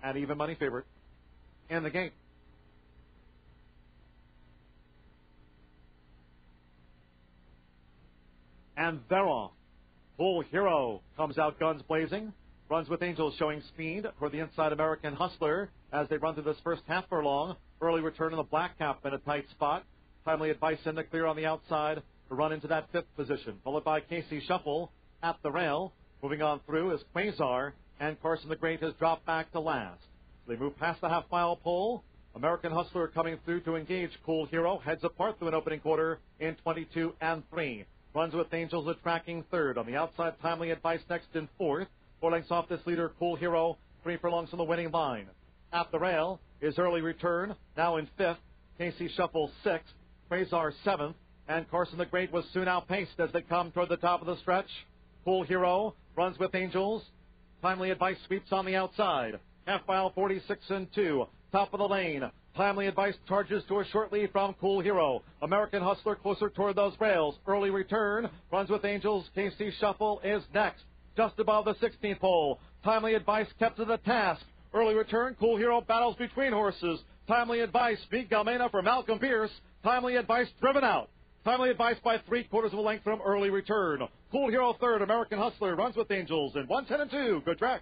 and even money favorite in the game. And Veron, Cool Hero, comes out guns blazing. Runs with Angels showing speed for the inside American Hustler as they run through this first half furlong. Early return in the black cap in a tight spot. Timely Advice in the clear on the outside to run into that fifth position. Followed by Casey Shuffle at the rail. Moving on through is Quasar, and Carson the Great has dropped back to last. They move past the half-mile pole. American Hustler coming through to engage Cool Hero. Heads apart through an opening quarter in 22 and 3. Runs with Angels a tracking third. On the outside, Timely Advice next in fourth. 4 lengths off this leader, Cool Hero. 3 furlongs on the winning line. At the rail is Early Return, now in fifth. Casey Shuffle sixth. Quasar seventh. And Carson the Great was soon outpaced as they come toward the top of the stretch. Cool Hero runs with Angels. Timely Advice sweeps on the outside. Half mile 46 and 2. Top of the lane. Timely Advice charges to a short lead from Cool Hero. American Hustler closer toward those rails. Early Return runs with Angels. Casey Shuffle is next. Just above the 16th pole. Timely Advice kept to the task. Early Return. Cool Hero battles between horses. Timely Advice beat Galmena for Malcolm Pierce. Timely Advice driven out. Timely Advice by 3/4 of a length from Early Return. Cool Hero third. American Hustler runs with Angels in 1:10 and 2. Good track.